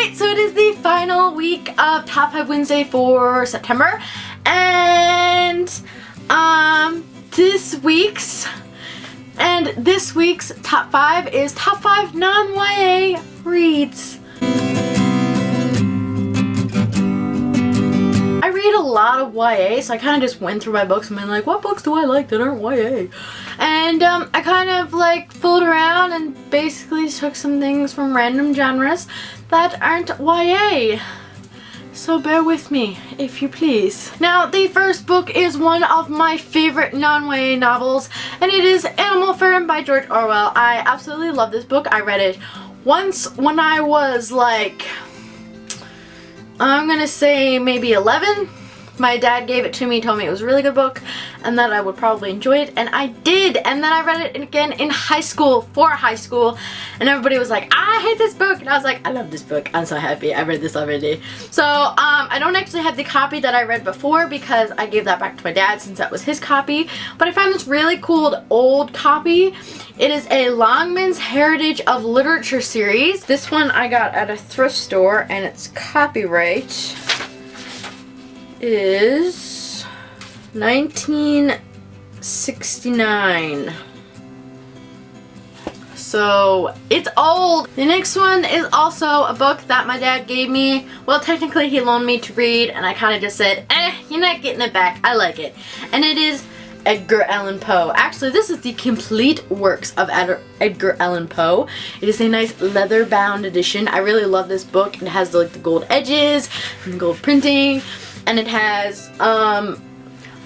Alright, so it is the final week of Top 5 Wednesday for September. And this week's top 5 is top 5 non-YA reads. I read a lot of YA, so I kind of just went through my books and been like, what books do I like that aren't YA? And I kind of like fooled around and basically took some things from random genres that aren't YA. So bear with me, if you please. Now, the first book is one of my favorite non-YA novels, and it is Animal Farm by George Orwell. I absolutely love this book. I read it once when I was like, I'm gonna say maybe 11. My dad gave it to me, told me it was a really good book and that I would probably enjoy it, and I did. And then I read it again in high school, for high school, and everybody was like, I hate this book, and I was like, I love this book, I'm so happy I read this already. So I don't actually have the copy that I read before because I gave that back to my dad since that was his copy, but I found this really cool old copy. It is a Longman's Heritage of Literature series. This one I got at a thrift store, and its copyright is 1969. So it's old. The next one is also a book that my dad gave me. Well, technically he loaned me to read, and I kind of just said, you're not getting it back. I like it. And it is Edgar Allan Poe. Actually, this is the complete works of Edgar Allan Poe. It is a nice leather-bound edition. I really love this book. It has like the gold edges and the gold printing. And it has all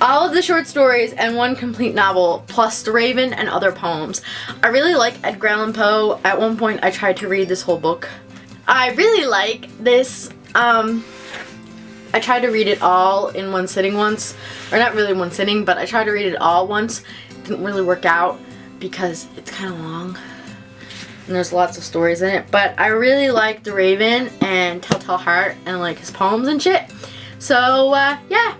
of the short stories and one complete novel, plus The Raven and other poems. I really like Edgar Allan Poe. At one point I tried to read this whole book. I really like this. I tried to read it all in one sitting once. Or not really one sitting, but I tried to read it all once. It didn't really work out because it's kind of long. And there's lots of stories in it. But I really like The Raven and Telltale Heart and like his poems and shit. So, yeah,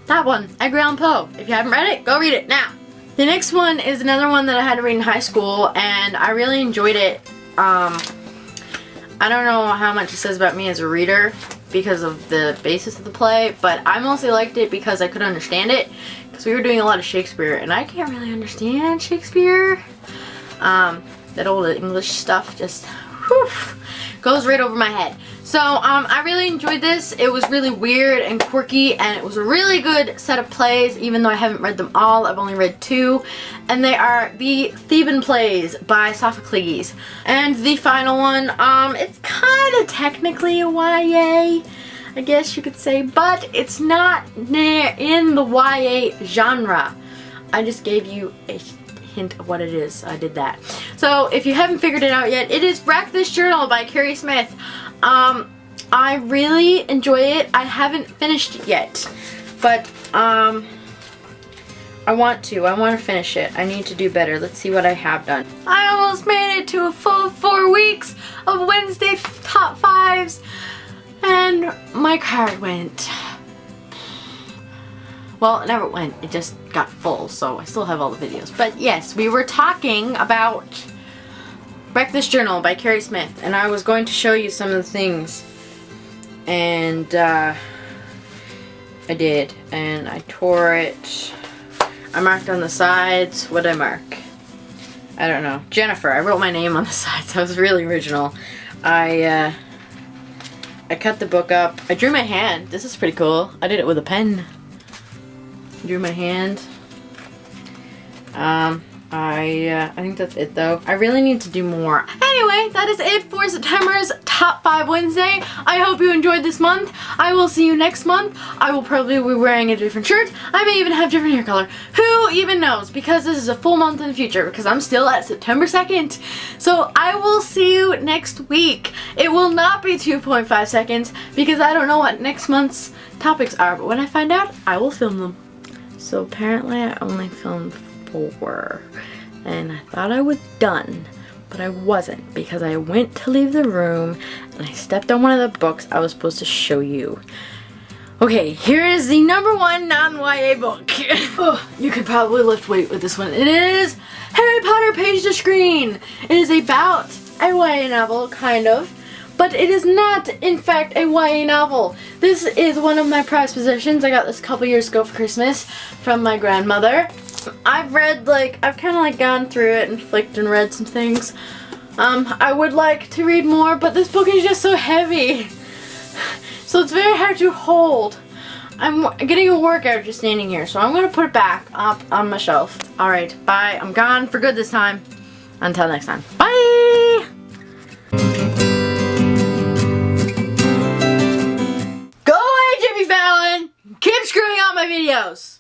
that one, Edgar Allan Poe. If you haven't read it, go read it now. The next one is another one that I had to read in high school, and I really enjoyed it. I don't know how much it says about me as a reader because of the basis of the play, but I mostly liked it because I could understand it, because we were doing a lot of Shakespeare, and I can't really understand Shakespeare. That old English stuff just, whew, goes right over my head. So I really enjoyed this. It was really weird and quirky, and it was a really good set of plays, even though I haven't read them all. I've only read 2, and they are the Theban Plays by Sophocles. And the final one, it's kind of technically a YA, I guess you could say, but it's not in the YA genre. I just gave you a hint of what it is. I did that. So if you haven't figured it out yet, it is Wreck This Journal by Carrie Smith. I really enjoy it. I haven't finished it yet, but I want to finish it. I need to do better. Let's see what I have done. I almost made it to a full 4 weeks of Wednesday top 5s, and my card went. Well, it never went. It just got full, so I still have all the videos. But yes, we were talking about Wreck This Journal by Carrie Smith, and I was going to show you some of the things, and I did, and I tore it. I marked on the sides. What did I mark? I don't know. Jennifer. I wrote my name on the sides. That was really original. I cut the book up. I drew my hand. This is pretty cool. I did it with a pen. Drew my hand. I think that's it though. I really need to do more. Anyway, that is it for September's Top 5 Wednesday. I hope you enjoyed this month. I will see you next month. I will probably be wearing a different shirt. I may even have different hair color. Who even knows? Because this is a full month in the future, because I'm still at September 2nd. So I will see you next week. It will not be 2.5 seconds because I don't know what next month's topics are, but when I find out, I will film them. So apparently I only filmed 4, and I thought I was done, but I wasn't, because I went to leave the room and I stepped on one of the books I was supposed to show you. Okay, here is the #1 non-YA book. Oh, you could probably lift weight with this one. It is Harry Potter Page to Screen. It is about a YA novel, kind of, but it is not, in fact, a YA novel. This is one of my prized possessions. I got this a couple years ago for Christmas from my grandmother. I've read, I've kind of gone through it and flicked and read some things. I would like to read more, but this book is just so heavy. So it's very hard to hold. I'm getting a workout just standing here, so I'm going to put it back up on my shelf. Alright, bye. I'm gone for good this time. Until next time. Bye! Go away, Jimmy Fallon! Keep screwing up my videos!